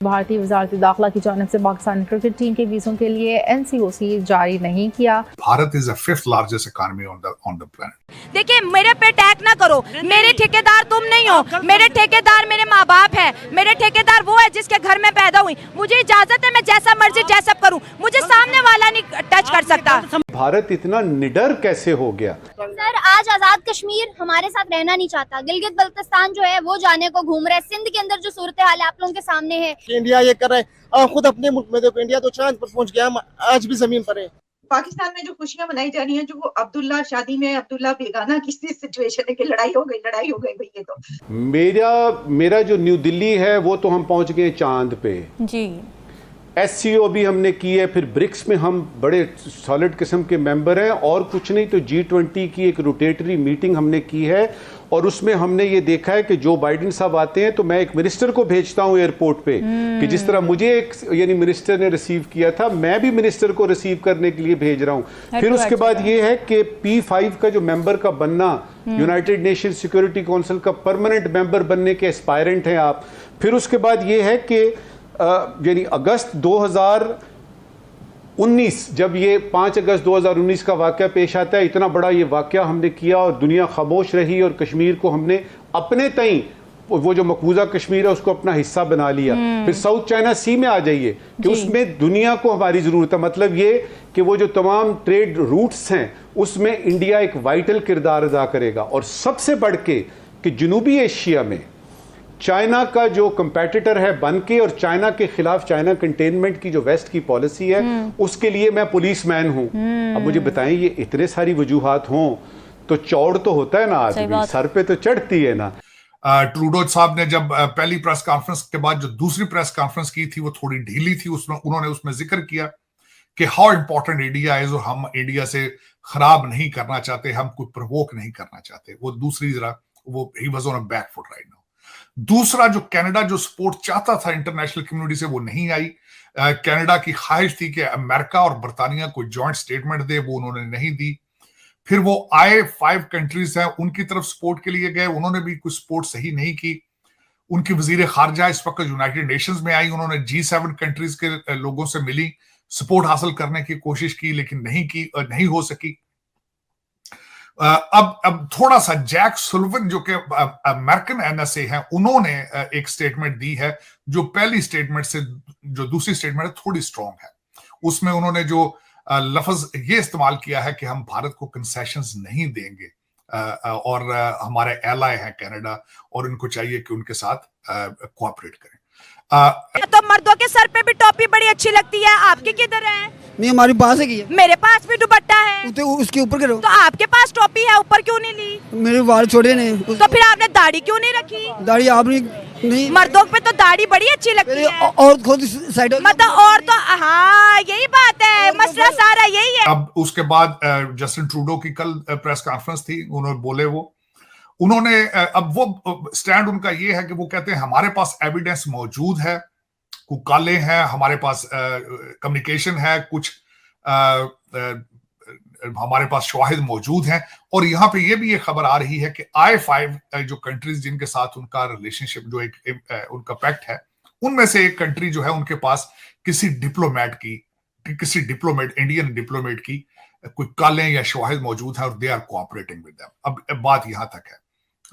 भारतीय वजारत दाखिला की जानिब से पाकिस्तान क्रिकेट टीम के वीजों के लिए NCOC जारी नहीं किया। Bharat is the 5th largest economy on the planet. देखिए, मेरे पे अटैक ना करो, मेरे ठेकेदार तुम नहीं हो, मेरे ठेकेदार मेरे माँ बाप है, मेरे ठेकेदार वो है जिसके घर में पैदा हुई। मुझे इजाजत है, मैं जैसा मर्जी जैसा करूं, मुझे सामने वाला नहीं टच कर सकता। भारत इतना निडर कैसे हो गया? सर, आज आजाद कश्मीर हमारे साथ रहना नहीं चाहता। गिलगित बल्तिस्तान जो है वो जाने को घूम रहा है। सिंध के अंदर जो सूरत हाल है आप लोगों के सामने है। इंडिया ये कर रहा है, आप खुद अपने मुल्क में देखो, इंडिया तो चांद पर पहुंच गया, हम आज भी जमीन पर है। पाकिस्तान में जो खुशियां मनाई जा रही हैं, जो अब्दुल्ला शादी में अब्दुल्ला बेगाना की सिचुएशन है कि लड़ाई हो गई भाई। ये तो मेरा जो न्यू दिल्ली है वो तो हम पहुंच गए चांद पे जी। SCO भी हमने की है, फिर ब्रिक्स में हम बड़े सॉलिड किस्म के मेंबर हैं, और कुछ नहीं तो G20 की एक रोटेटरी मीटिंग हमने की है, और उसमें हमने ये देखा है कि जो बाइडेन साहब आते हैं तो मैं एक मिनिस्टर को भेजता हूं एयरपोर्ट पे कि जिस तरह मुझे एक यानी मिनिस्टर ने रिसीव किया था, मैं भी मिनिस्टर को रिसीव करने के लिए भेज रहा हूं। फिर उसके बाद ये है कि P5 का जो मेंबर का बनना, यूनाइटेड नेशन सिक्योरिटी काउंसिल का परमानेंट मेंबर बनने के एस्पायरेंट हैं आप। फिर उसके बाद ये है कि यानी अगस्त 2019, जब ये 5 अगस्त 2019 का वाक़या पेश आता है, इतना बड़ा ये वाक़या हमने किया और दुनिया खामोश रही, और कश्मीर को हमने अपने तई वो जो मकबूजा कश्मीर है उसको अपना हिस्सा बना लिया। फिर साउथ चाइना सी में आ जाइए कि उसमें दुनिया को हमारी ज़रूरत है। मतलब ये कि वो जो तमाम ट्रेड रूट्स हैं उसमें इंडिया एक वाइटल किरदार अदा करेगा। और सबसे बढ़ के कि जनूबी एशिया में चाइना का जो कंपेटिटर है बन के, और चाइना के खिलाफ चाइना कंटेनमेंट की जो वेस्ट की पॉलिसी है उसके लिए मैं पुलिस मैन हूं। अब मुझे बताएं, ये इतने सारी वजूहात हों तो चौड़ तो होता है ना आदमी, सर पे तो चढ़ती है ना। ट्रूडो साहब ने जब पहली प्रेस कॉन्फ्रेंस के बाद जो दूसरी प्रेस कॉन्फ्रेंस की थी वो थोड़ी ढीली थी। उसमें उन्होंने उसमें जिक्र किया कि हाउ इंपॉर्टेंट इंडिया है, और हम इंडिया से खराब नहीं करना चाहते, हम कोई प्रवोक नहीं करना चाहते। वो दूसरी जरा वो he was on a back foot right now. दूसरा, जो कनाडा जो सपोर्ट चाहता था इंटरनेशनल कम्युनिटी से, वो नहीं आई। कनाडा की ख्वाहिश थी कि अमेरिका और बरतानिया को जॉइंट स्टेटमेंट दे, वो उन्होंने नहीं दी। फिर वो आए 5 कंट्रीज हैं, उनकी तरफ सपोर्ट के लिए गए, उन्होंने भी कुछ सपोर्ट सही नहीं की। उनकी वजीर खारजा इस वक्त यूनाइटेड नेशंस में आई, उन्होंने G7 कंट्रीज के लोगों से मिली, सपोर्ट हासिल करने की कोशिश की, लेकिन नहीं हो सकी। अब थोड़ा सा जैक सुल्लिवन जो कि अमेरिकन NSA हैं, उन्होंने एक स्टेटमेंट दी है जो पहली स्टेटमेंट से जो दूसरी स्टेटमेंट है थोड़ी स्ट्रॉन्ग है। उसमें उन्होंने जो लफ्ज ये इस्तेमाल किया है कि हम भारत को कंसेशंस नहीं देंगे, और हमारे एलाय हैं कनाडा, और इनको चाहिए कि उनके साथ कोऑपरेट करें। तो मर्दों के सर पे भी टोपी बड़ी अच्छी लगती है, आपकी किधर है? नहीं, हमारी पास है की है। मेरे पास भी दुपट्टा है, तो उसके ऊपर करो। तो आपके पास टोपी है, ऊपर क्यों नहीं ली? मेरे बाल छोटे नहीं। तो फिर आपने दाढ़ी क्यों नहीं रखी? दाढ़ी आपने नहीं। मर्दों पे तो दाढ़ी बड़ी अच्छी लगती है। और खुद साइड मतलब और तो हाँ, यही बात है, मसला सारा यही है। अब उसके बाद जस्टिन ट्रूडो की कल प्रेस कॉन्फ्रेंस थी, उन्होंने बोले उन्होंने अब वो स्टैंड उनका ये है कि वो कहते हैं हमारे पास एविडेंस मौजूद है, कुछ काले हैं, हमारे पास कम्युनिकेशन है, कुछ हमारे पास शवाहिद मौजूद हैं। और यहाँ पे ये भी ये खबर आ रही है कि I5 जो कंट्रीज जिनके साथ उनका रिलेशनशिप जो एक उनका पैक्ट है, उनमें से एक कंट्री जो है उनके पास किसी इंडियन डिप्लोमेट की कोई काले या शवाहिद मौजूद है, और they are cooperating with them. अब बात यहां तक है,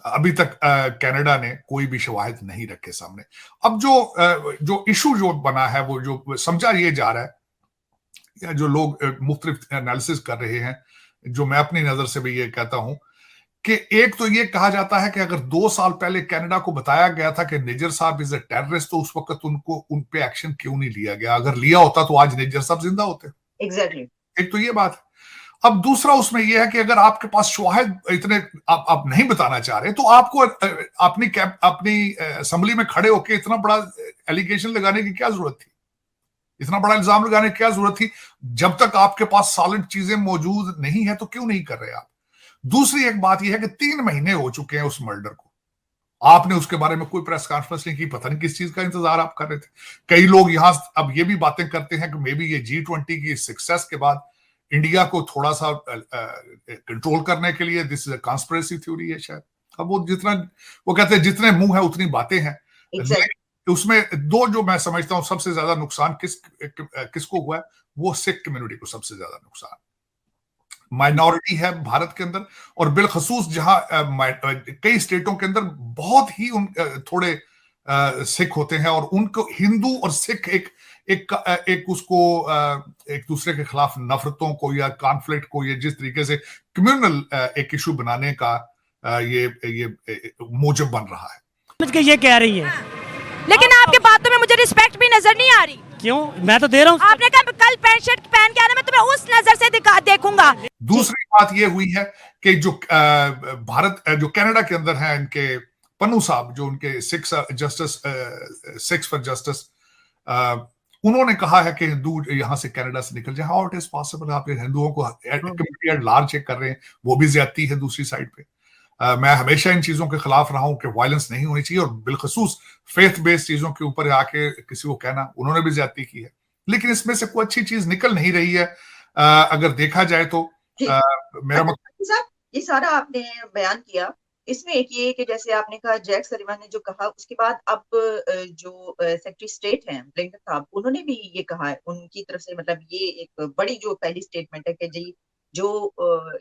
अभी तक कनाडा ने कोई भी शवाहिद नहीं रखे सामने। अब जो इशू जो बना है, वो जो समझा ये जा रहा है, या जो लोग मुख्तलिफ एनालिसिस कर रहे हैं, जो मैं अपनी नजर से भी ये कहता हूं कि एक तो ये कहा जाता है कि अगर 2 साल पहले कनाडा को बताया गया था कि निज्जर साहब इज अ टेररिस्ट, तो उस वक्त उन पे एक्शन क्यों नहीं लिया गया? अगर लिया होता तो आज निज्जर साहब जिंदा होते। एग्जैक्टली। एक तो ये बात है। अब दूसरा उसमें यह है कि अगर आपके पास शवाहिद इतने आप नहीं बताना चाह रहे, तो आपको अपनी असेंबली में खड़े होकर इतना बड़ा एलिगेशन लगाने की क्या जरूरत थी? इतना बड़ा इल्जाम लगाने की क्या जरूरत थी? जब तक आपके पास सॉलिड चीजें मौजूद नहीं है तो क्यों नहीं कर रहे आप? दूसरी एक बात यह है कि 3 महीने हो चुके हैं उस मर्डर को, आपने उसके बारे में कोई प्रेस कॉन्फ्रेंस नहीं की। पता नहीं किस चीज का इंतजार आप कर रहे थे। कई लोग यहां अब ये भी बातें करते हैं कि मे बी ये G20 की सक्सेस के बाद इंडिया को थोड़ा सा कंट्रोल करने के लिए this is a conspiracy theory है शायद। अब वो कहते हैं जितने मुंह है उतनी बातें हैं। उसमें दो जो मैं समझता हूं सबसे ज्यादा नुकसान किसको हुआ है, वो सिख कम्युनिटी को सबसे ज्यादा नुकसान। माइनॉरिटी है भारत के अंदर, और बिलखसूस जहां कई स्टेटों के अंदर बहुत ही थोड़े सिख होते हैं, और उनको हिंदू और सिख एक उसको एक दूसरे के खिलाफ नफरतों को या कॉन्फ्लिक्ट को ये जिस तरीके से कम्युनल एक इशू बनाने का ये मोजब बन रहा है। समझ के ये कह रही है, लेकिन आपके बातों में मुझे रिस्पेक्ट भी नजर नहीं आ रही। क्यों? मैं तो दे रहा हूँ। आपने कहा कल पैंट शर्ट पहन के आना, मैं तुम्हें उस नजर से देखूंगा। दूसरी बात ये हुई है कि जो भारत जो कनाडा के अंदर है, इनके पन्नू साहब जो उनके सिक्स फॉर जस्टिस, उन्होंने कहा है कि हिंदू यहां से कनाडा से निकल जाए। How it is possible? आप हिंदुओं को कम्युनिटी एट लार्ज चेक कर रहे हैं, वो भी ज्यादती है दूसरी साइड पे। मैं हमेशा इन चीजों के खिलाफ रहा हूं कि वायलेंस नहीं होनी चाहिए, और बिलखसूस फेथ बेस्ड चीजों के ऊपर आके किसी को कहना, उन्होंने भी ज्यादती की है। लेकिन इसमें से कोई अच्छी चीज निकल नहीं रही है अगर देखा जाए तो। मेरा साहब, ये सारा आपने बयान किया, इसमें एक ये कि जैसे आपने कहा जैक सलीवान ने जो कहा, उसके बाद अब जो सेक्रेटरी स्टेट हैं ब्लिंकन साहब, उन्होंने भी ये कहा है उनकी तरफ से, मतलब ये एक बड़ी जो पहली स्टेटमेंट है कि जी जो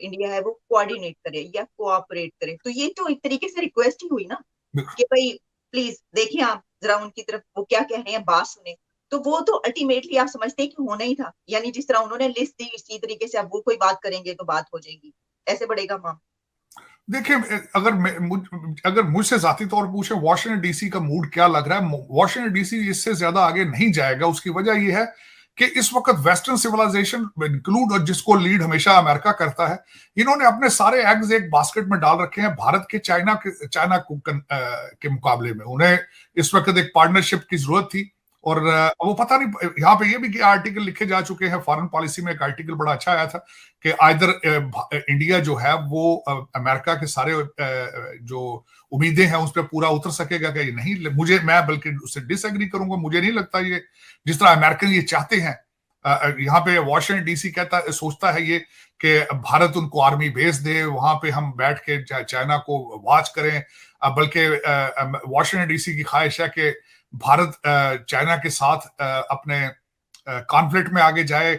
इंडिया है वो कोऑर्डिनेट करे या कोऑपरेट करे। तो ये तो एक तरीके से रिक्वेस्ट ही हुई ना कि भाई प्लीज देखिए आप जरा उनकी तरफ वो क्या कह रहे हैं, बात सुने। तो वो तो अल्टीमेटली आप समझते हैं कि होना ही था, यानी जिस तरह उन्होंने लिस्ट दी इसी तरीके से अब वो कोई बात करेंगे तो बात हो जाएगी, ऐसे बढ़ेगा मामला। देखिए, अगर मुझसे जाती तौर पर पूछे वॉशिंगटन डीसी का मूड क्या लग रहा है, वॉशिंगटन डीसी इससे ज्यादा आगे नहीं जाएगा। उसकी वजह यह है कि इस वक्त वेस्टर्न सिविलाइजेशन इंक्लूड, और जिसको लीड हमेशा अमेरिका करता है, इन्होंने अपने सारे एग्स एक बास्केट में डाल रखे हैं भारत के चाइना के मुकाबले में। उन्हें इस वक्त एक पार्टनरशिप की जरूरत थी, और वो पता नहीं, यहाँ पे ये भी आर्टिकल लिखे जा चुके हैं, फॉरेन पॉलिसी में एक आर्टिकल बड़ा अच्छा आया था कि आइदर इंडिया जो है वो अमेरिका के सारे जो उम्मीदें हैं उस पर पूरा उतर सकेगा कि नहीं। मैं बल्कि उससे डिसएग्री करूंगा। मुझे नहीं लगता ये जिस तरह अमेरिकन ये चाहते हैं। यहाँ पे वॉशिंगटन डीसी सोचता है ये कि भारत उनको आर्मी भेज दे, वहां पे हम बैठ के चाइना को वॉच करें। बल्कि वॉशिंगटन डीसी की ख्वाहिश है कि भारत चाइना के साथ अपने कॉन्फ्लिक्ट में आगे जाए,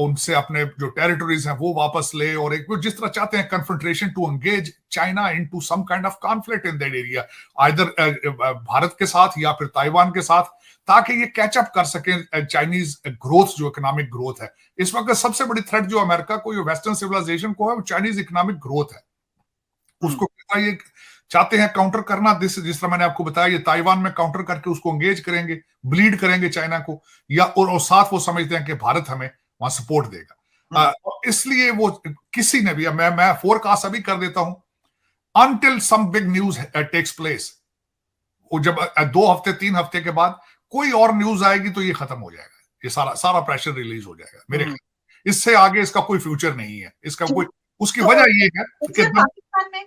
उनसे अपने जो टेरिटरीज हैं वो वापस ले, और एक जिस तरह चाहते हैं confrontation to engage China into some kind of conflict in that area, either Bharat के साथ या फिर ताइवान के साथ, ताकि ये कैचअप कर सके चाइनीज ग्रोथ, जो इकोनॉमिक ग्रोथ है। इस वक्त सबसे बड़ी थ्रेट जो अमेरिका को, जो वेस्टर्न सिविलाइजेशन को है, वो चाइनीज इकोनॉमिक ग्रोथ है। उसको ये चाहते हैं काउंटर करना, जिस तरह मैंने आपको बताया, ये ताइवान में काउंटर करके उसको एंगेज करेंगे, ब्लीड करेंगे चाइना को, या और साथ वो समझते हैं कि भारत हमें वहां सपोर्ट देगा। इसलिए वो किसी ने भी, मैं फोरकास्ट अभी कर देता हूं, until some big news takes place, वो जब 2 हफ्ते 3 हफ्ते के बाद कोई और न्यूज आएगी तो ये खत्म हो जाएगा, ये सारा प्रेशर रिलीज हो जाएगा मेरे ख्याल। इससे आगे इसका कोई फ्यूचर नहीं है, इसका कोई, उसकी वजह ये है कि पाकिस्तान में